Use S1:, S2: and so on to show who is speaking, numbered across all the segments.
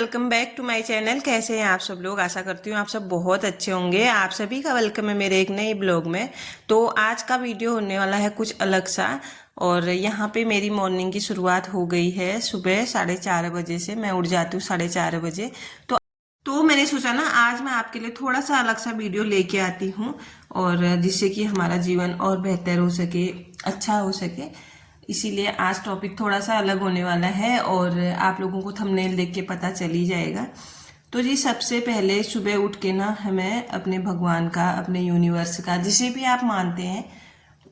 S1: Welcome back to my channel. कैसे हैं आप सब लोग? आशा करती हूँ आप सब बहुत अच्छे होंगे। आप सभी का वेलकम है मेरे एक नए ब्लॉग में। तो आज का वीडियो होने वाला है कुछ अलग सा। और यहाँ पे मेरी मॉर्निंग की शुरुआत हो गई है सुबह 4:30 बजे से। मैं उठ जाती हूँ 4:30 बजे। तो मैंने सोचा ना आज मैं आपके लिए थोड़ा सा अलग सा वीडियो लेके आती हूँ, और जिससे कि हमारा जीवन और बेहतर हो सके, अच्छा हो सके। इसीलिए आज टॉपिक थोड़ा सा अलग होने वाला है और आप लोगों को थंबनेल देख के पता चल ही जाएगा। तो जी सबसे पहले सुबह उठ के ना हमें अपने भगवान का, अपने यूनिवर्स का, जिसे भी आप मानते हैं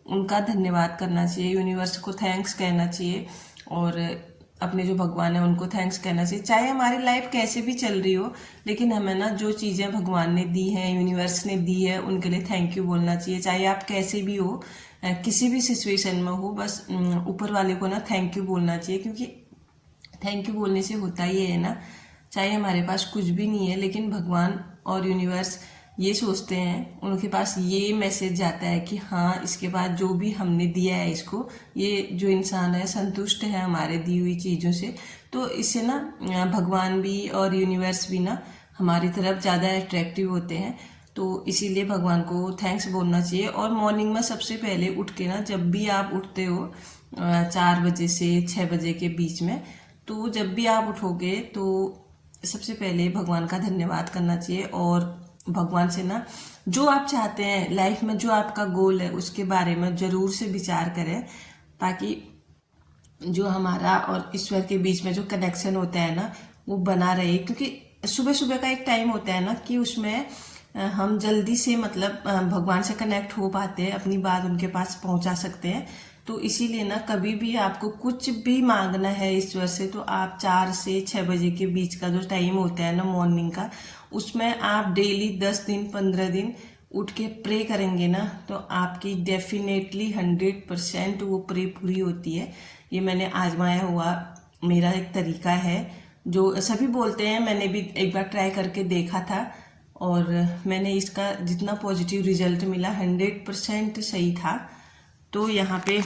S1: उनका धन्यवाद करना चाहिए। यूनिवर्स को थैंक्स कहना चाहिए और अपने जो भगवान है उनको थैंक्स कहना चाहिए। चाहे हमारी लाइफ कैसे भी चल रही हो, लेकिन हमें ना जो चीज़ें भगवान ने दी हैं, यूनिवर्स ने दी है, उनके लिए थैंक यू बोलना चाहिए। चाहे आप कैसे भी हो, किसी भी सिचुएशन में हो, बस ऊपर वाले को ना थैंक यू बोलना चाहिए। क्योंकि थैंक यू बोलने से होता ही है ना, चाहे हमारे पास कुछ भी नहीं है, लेकिन भगवान और यूनिवर्स ये सोचते हैं, उनके पास ये मैसेज जाता है कि हाँ इसके बाद जो भी हमने दिया है इसको, ये जो इंसान है संतुष्ट है हमारे दी हुई चीज़ों से। तो इससे ना भगवान भी और यूनिवर्स भी ना हमारी तरफ ज़्यादा अट्रैक्टिव होते हैं। तो इसीलिए भगवान को थैंक्स बोलना चाहिए। और मॉर्निंग में सबसे पहले उठ के ना, जब भी आप उठते हो 4 बजे से 6 बजे के बीच में, तो जब भी आप उठोगे तो सबसे पहले भगवान का धन्यवाद करना चाहिए। और भगवान से ना जो आप चाहते हैं लाइफ में, जो आपका गोल है, उसके बारे में जरूर से विचार करें, ताकि जो हमारा और ईश्वर के बीच में जो कनेक्शन होता है ना वो बना रहे। क्योंकि सुबह सुबह का एक टाइम होता है ना कि उसमें हम जल्दी से मतलब भगवान से कनेक्ट हो पाते हैं, अपनी बात उनके पास पहुंचा सकते हैं। तो इसीलिए ना कभी भी आपको कुछ भी मांगना है ईश्वर से, तो आप 4 से 6 बजे के बीच का जो टाइम होता है ना मॉर्निंग का, उसमें आप डेली 10 दिन 15 दिन उठ के प्रे करेंगे ना, तो आपकी डेफिनेटली 100% वो प्रे पूरी होती है। ये मैंने आजमाया हुआ मेरा एक तरीका है, जो सभी बोलते हैं। मैंने भी एक बार ट्राई करके देखा था और मैंने इसका जितना पॉजिटिव रिजल्ट मिला 100% सही था। तो यहाँ पे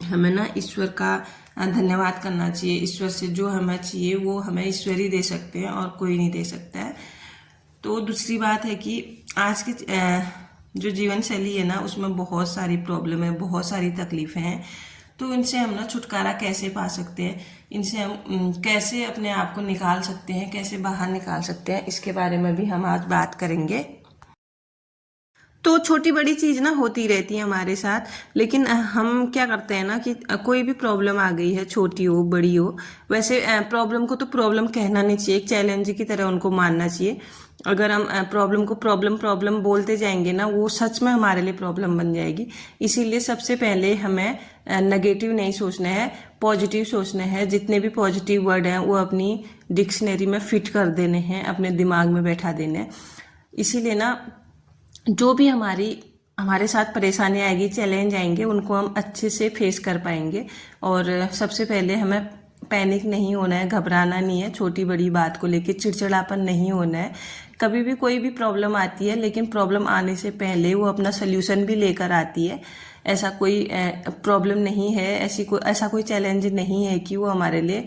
S1: हमें ना ईश्वर का धन्यवाद करना चाहिए। ईश्वर से जो हमें चाहिए वो हमें ईश्वर ही दे सकते हैं और कोई नहीं दे सकता है। तो दूसरी बात है कि आज की जो जीवन शैली है ना उसमें बहुत सारी प्रॉब्लम है, बहुत सारी तकलीफें हैं। तो इनसे हम ना छुटकारा कैसे पा सकते हैं, इनसे हम कैसे अपने आप को निकाल सकते हैं, कैसे बाहर निकाल सकते हैं, इसके बारे में भी हम आज बात करेंगे। तो छोटी बड़ी चीज ना होती रहती है हमारे साथ, लेकिन हम क्या करते हैं ना कि कोई भी प्रॉब्लम आ गई है, छोटी हो बड़ी हो, वैसे प्रॉब्लम को तो प्रॉब्लम कहना नहीं चाहिए, एक चैलेंज की तरह उनको मानना चाहिए। अगर हम प्रॉब्लम को प्रॉब्लम प्रॉब्लम बोलते जाएंगे ना, वो सच में हमारे लिए प्रॉब्लम बन जाएगी। इसीलिए सबसे पहले हमें नेगेटिव नहीं सोचना है, पॉजिटिव सोचना है। जितने भी पॉजिटिव वर्ड हैं वो अपनी डिक्शनरी में फिट कर देने हैं, अपने दिमाग में बैठा देने हैं। इसीलिए ना जो भी हमारे साथ परेशानी आएगी, चैलेंज आएंगे, उनको हम अच्छे से फेस कर पाएंगे। और सबसे पहले हमें पैनिक नहीं होना है, घबराना नहीं है, छोटी बड़ी बात को लेके चिड़चिड़ापन नहीं होना है। कभी भी कोई भी प्रॉब्लम आती है, लेकिन प्रॉब्लम आने से पहले वो अपना सोल्यूशन भी लेकर आती है। ऐसा कोई प्रॉब्लम नहीं है, ऐसा कोई चैलेंज नहीं है कि वो हमारे लिए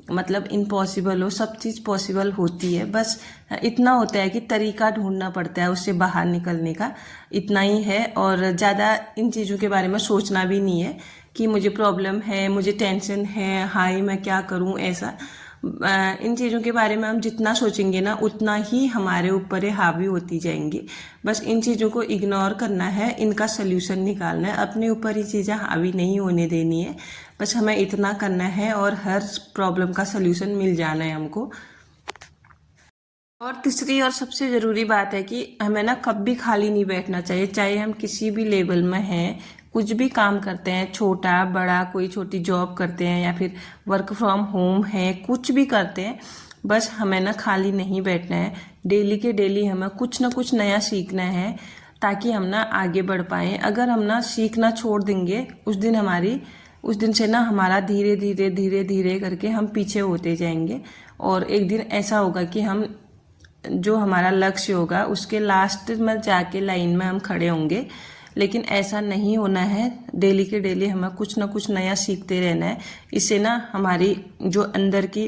S1: मतलब इम्पॉसिबल हो। सब चीज़ पॉसिबल होती है, बस इतना होता है कि तरीका ढूंढना पड़ता है उससे बाहर निकलने का, इतना ही है। और ज़्यादा इन चीज़ों के बारे में सोचना भी नहीं है कि मुझे प्रॉब्लम है, मुझे टेंशन है, हाय मैं क्या करूं, ऐसा इन चीज़ों के बारे में हम जितना सोचेंगे ना उतना ही हमारे ऊपर हावी होती जाएंगी। बस इन चीज़ों को इग्नोर करना है, इनका सोल्यूशन निकालना है, अपने ऊपर ये चीज़ें हावी नहीं होने देनी है। बस हमें इतना करना है और हर प्रॉब्लम का सोल्यूशन मिल जाना है हमको। और तीसरी और सबसे ज़रूरी बात है कि हमें ना कभी खाली नहीं बैठना चाहिए। चाहे हम किसी भी लेवल में हैं, कुछ भी काम करते हैं, छोटा बड़ा, कोई छोटी जॉब करते हैं या फिर वर्क फ्रॉम होम है, कुछ भी करते हैं, बस हमें ना खाली नहीं बैठना है। डेली के डेली हमें कुछ ना कुछ नया सीखना है, ताकि हम ना आगे बढ़ पाएँ। अगर हम ना सीखना छोड़ देंगे, उस दिन से ना हमारा धीरे धीरे धीरे धीरे करके हम पीछे होते जाएंगे। और एक दिन ऐसा होगा कि हम जो हमारा लक्ष्य होगा उसके लास्ट में जाके लाइन में हम खड़े होंगे। लेकिन ऐसा नहीं होना है, डेली के डेली हमें कुछ ना कुछ नया सीखते रहना है। इससे ना हमारी जो अंदर की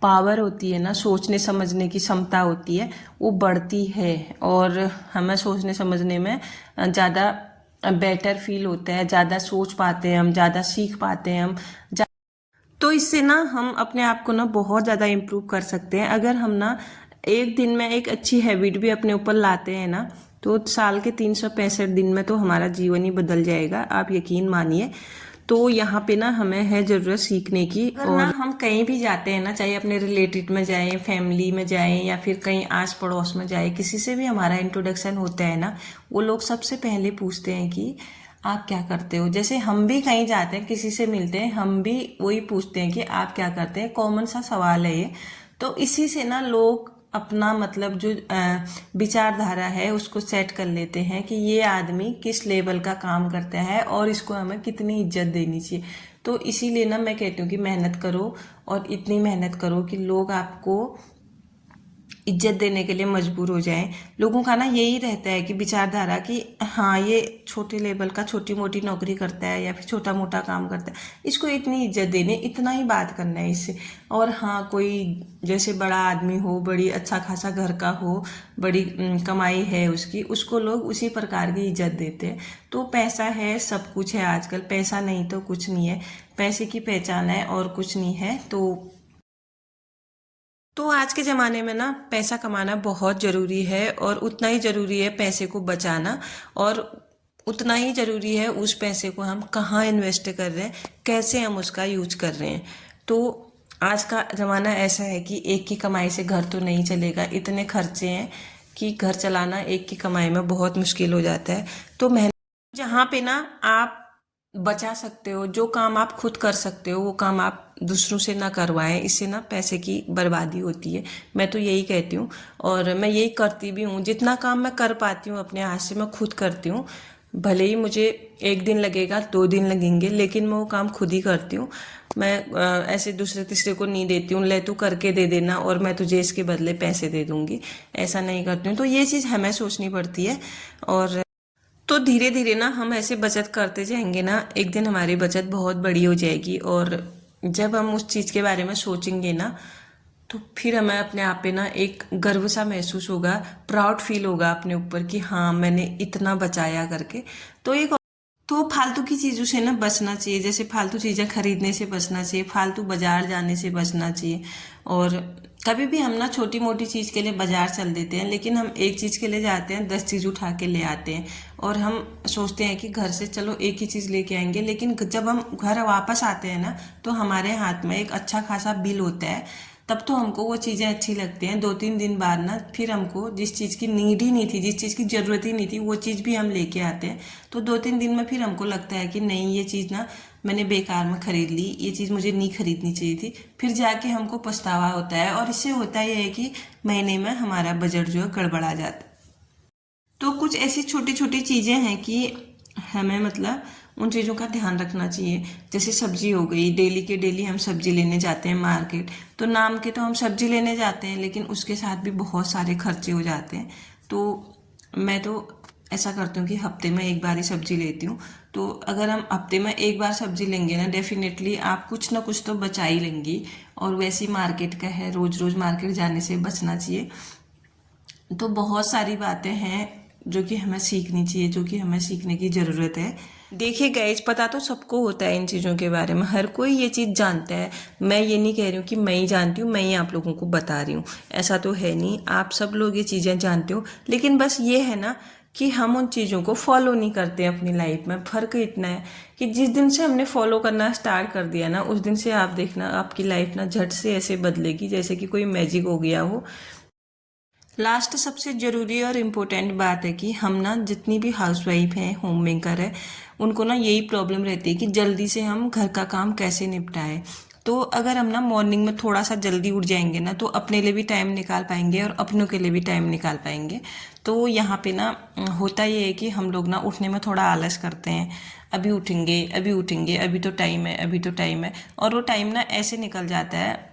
S1: पावर होती है ना, सोचने समझने की क्षमता होती है, वो बढ़ती है और हमें सोचने समझने में ज़्यादा बेटर फील होता है, ज़्यादा सोच पाते हैं हम, ज़्यादा सीख पाते हैं हम। तो इससे ना हम अपने आप को ना बहुत ज़्यादा इम्प्रूव कर सकते हैं। अगर हम ना एक दिन में एक अच्छी हैबिट भी अपने ऊपर लाते हैं ना, तो साल के 365 दिन में तो हमारा जीवन ही बदल जाएगा, आप यकीन मानिए। तो यहाँ पे ना हमें है ज़रूरत सीखने की। और ना हम कहीं भी जाते हैं ना, चाहे अपने रिलेटिव में जाएं, फैमिली में जाएं या फिर कहीं आस पड़ोस में जाएं, किसी से भी हमारा इंट्रोडक्शन होता है ना, वो लोग सबसे पहले पूछते हैं कि आप क्या करते हो। जैसे हम भी कहीं जाते हैं, किसी से मिलते हैं, हम भी वही पूछते हैं कि आप क्या करते हैं। कॉमन सा सवाल है ये। तो इसी से ना लोग अपना मतलब जो विचारधारा है उसको सेट कर लेते हैं कि ये आदमी किस लेवल का काम करता है और इसको हमें कितनी इज्जत देनी चाहिए। तो इसीलिए ना मैं कहती हूँ कि मेहनत करो, और इतनी मेहनत करो कि लोग आपको इज्जत देने के लिए मजबूर हो जाएं। लोगों का ना यही रहता है कि विचारधारा कि हाँ, ये छोटे लेवल का छोटी मोटी नौकरी करता है या फिर छोटा मोटा काम करता है, इसको इतनी इज्जत देनी, इतना ही बात करना है इससे। और हाँ, कोई जैसे बड़ा आदमी हो, बड़ी अच्छा खासा घर का हो, बड़ी कमाई है उसकी, उसको लोग उसी प्रकार की इज्जत देते हैं। तो पैसा है, सब कुछ है आजकल, पैसा नहीं तो कुछ नहीं है, पैसे की पहचान है और कुछ नहीं है। तो आज के ज़माने में ना पैसा कमाना बहुत ज़रूरी है, और उतना ही ज़रूरी है पैसे को बचाना, और उतना ही ज़रूरी है उस पैसे को हम कहाँ इन्वेस्ट कर रहे हैं, कैसे हम उसका यूज कर रहे हैं। तो आज का ज़माना ऐसा है कि एक की कमाई से घर तो नहीं चलेगा, इतने खर्चे हैं कि घर चलाना एक की कमाई में बहुत मुश्किल हो जाता है। तो मेहनत जहाँ पे ना आप बचा सकते हो, जो काम आप खुद कर सकते हो वो काम आप दूसरों से ना करवाएं, इससे ना पैसे की बर्बादी होती है। मैं तो यही कहती हूँ और मैं यही करती भी हूँ। जितना काम मैं कर पाती हूँ अपने हाथ से मैं खुद करती हूँ। भले ही मुझे एक दिन लगेगा, 2 दिन लगेंगे, लेकिन मैं वो काम खुद ही करती हूँ। मैं ऐसे दूसरे तीसरे को नहीं देती हूँ, ले तू करके दे देना और मैं तुझे इसके बदले पैसे दे दूंगी, ऐसा नहीं करती हूँ। तो ये चीज़ हमें सोचनी पड़ती है। और तो धीरे धीरे ना हम ऐसे बचत करते जाएंगे ना, एक दिन हमारी बचत बहुत बड़ी हो जाएगी। और जब हम उस चीज़ के बारे में सोचेंगे ना, तो फिर हमें अपने आप पे ना एक गर्व सा महसूस होगा, प्राउड फील होगा अपने ऊपर कि हाँ, मैंने इतना बचाया करके। तो एक तो फालतू की चीज़ों से ना बचना चाहिए, जैसे फालतू चीज़ें खरीदने से बचना चाहिए, फालतू बाजार जाने से बचना चाहिए। और कभी भी हम ना छोटी मोटी चीज़ के लिए बाजार चल देते हैं, लेकिन हम एक चीज़ के लिए जाते हैं, 10 चीज़ उठा के ले आते हैं। और हम सोचते हैं कि घर से चलो एक ही चीज़ लेके आएंगे, लेकिन जब हम घर वापस आते हैं ना, तो हमारे हाथ में एक अच्छा खासा बिल होता है। तब तो हमको वो चीज़ें अच्छी लगती हैं। 2-3 दिन बाद ना फिर हमको जिस चीज़ की नीड ही नहीं थी, जिस चीज़ की ज़रूरत ही नहीं थी, वो चीज़ भी हम लेके आते हैं। तो 2-3 दिन में फिर हमको लगता है कि नहीं, ये चीज़ ना मैंने बेकार में खरीद ली, ये चीज़ मुझे नहीं खरीदनी चाहिए थी। फिर जाके हमको पछतावा होता है, और इससे होता यह है कि महीने में हमारा बजट जो है गड़बड़ा जाता है। तो कुछ ऐसी छोटी छोटी चीज़ें हैं कि हमें मतलब उन चीज़ों का ध्यान रखना चाहिए। जैसे सब्जी हो गई, डेली के डेली हम सब्जी लेने जाते हैं मार्केट, तो नाम के तो हम सब्जी लेने जाते हैं, लेकिन उसके साथ भी बहुत सारे खर्चे हो जाते हैं। तो मैं तो ऐसा करती हूँ कि हफ्ते में एक बार ही सब्जी लेती हूँ। तो अगर हम हफ्ते में एक बार सब्जी लेंगे ना, डेफिनेटली आप कुछ ना कुछ तो बचा ही लेंगी। और वैसे मार्केट का है, रोज़ रोज़ मार्केट जाने से बचना चाहिए। तो बहुत सारी बातें हैं जो कि हमें सीखनी चाहिए, जो कि हमें सीखने की ज़रूरत है। देखिए गाइस, पता तो सबको होता है इन चीज़ों के बारे में, हर कोई ये चीज़ जानता है। मैं ये नहीं कह रही हूँ कि मैं ही जानती हूँ, मैं ही आप लोगों को बता रही हूँ, ऐसा तो है नहीं। आप सब लोग ये चीज़ें जानते हो, लेकिन बस ये है ना कि हम उन चीज़ों को फॉलो नहीं करते अपनी लाइफ में। फ़र्क इतना है कि जिस दिन से हमने फॉलो करना स्टार्ट कर दिया ना, उस दिन से आप देखना आपकी लाइफ ना झट से ऐसे बदलेगी जैसे कि कोई मैजिक हो गया हो। लास्ट सबसे ज़रूरी और इम्पोर्टेंट बात है कि हम ना जितनी भी हाउसवाइफ हैं, होम मेकर है, उनको ना यही प्रॉब्लम रहती है कि जल्दी से हम घर का काम कैसे निपटाएं। तो अगर हम ना मॉर्निंग में थोड़ा सा जल्दी उठ जाएंगे ना, तो अपने लिए भी टाइम निकाल पाएंगे और अपनों के लिए भी टाइम निकाल पाएंगे। तो यहाँ पे ना होता ये है कि हम लोग ना उठने में थोड़ा आलस करते हैं, अभी उठेंगे, अभी उठेंगे, अभी तो टाइम है, अभी तो टाइम है। और वो टाइम ना ऐसे निकल जाता है,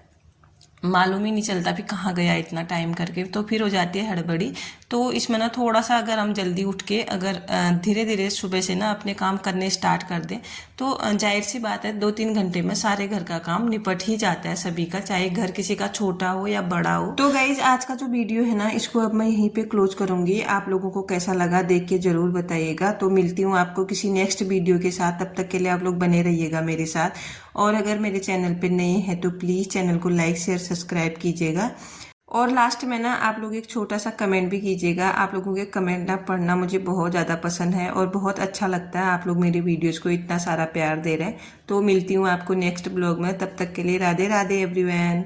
S1: मालूम ही नहीं चलता भी कहाँ गया इतना टाइम करके। तो फिर हो जाती है हड़बड़ी, तो इसमें ना थोड़ा सा अगर हम जल्दी उठ के अगर धीरे धीरे सुबह से ना अपने काम करने स्टार्ट कर दें तो जाहिर सी बात है 2-3 घंटे में सारे घर का काम निपट ही जाता है सभी का, चाहे घर किसी का छोटा हो या बड़ा हो। तो गाइज आज का जो वीडियो है ना इसको अब मैं यहीं पे क्लोज करूंगी। आप लोगों को कैसा लगा देख के जरूर बताइएगा। तो मिलती हूँ आपको किसी नेक्स्ट वीडियो के साथ, तब तक के लिए आप लोग बने रहिएगा मेरे साथ। और अगर मेरे चैनल पे नए हैं तो प्लीज चैनल को लाइक शेयर सब्सक्राइब कीजिएगा। और लास्ट में ना आप लोग एक छोटा सा कमेंट भी कीजिएगा। आप लोगों के कमेंट ना पढ़ना मुझे बहुत ज़्यादा पसंद है और बहुत अच्छा लगता है, आप लोग मेरी वीडियोस को इतना सारा प्यार दे रहे हैं। तो मिलती हूँ आपको नेक्स्ट ब्लॉग में, तब तक के लिए राधे राधे एवरीवन।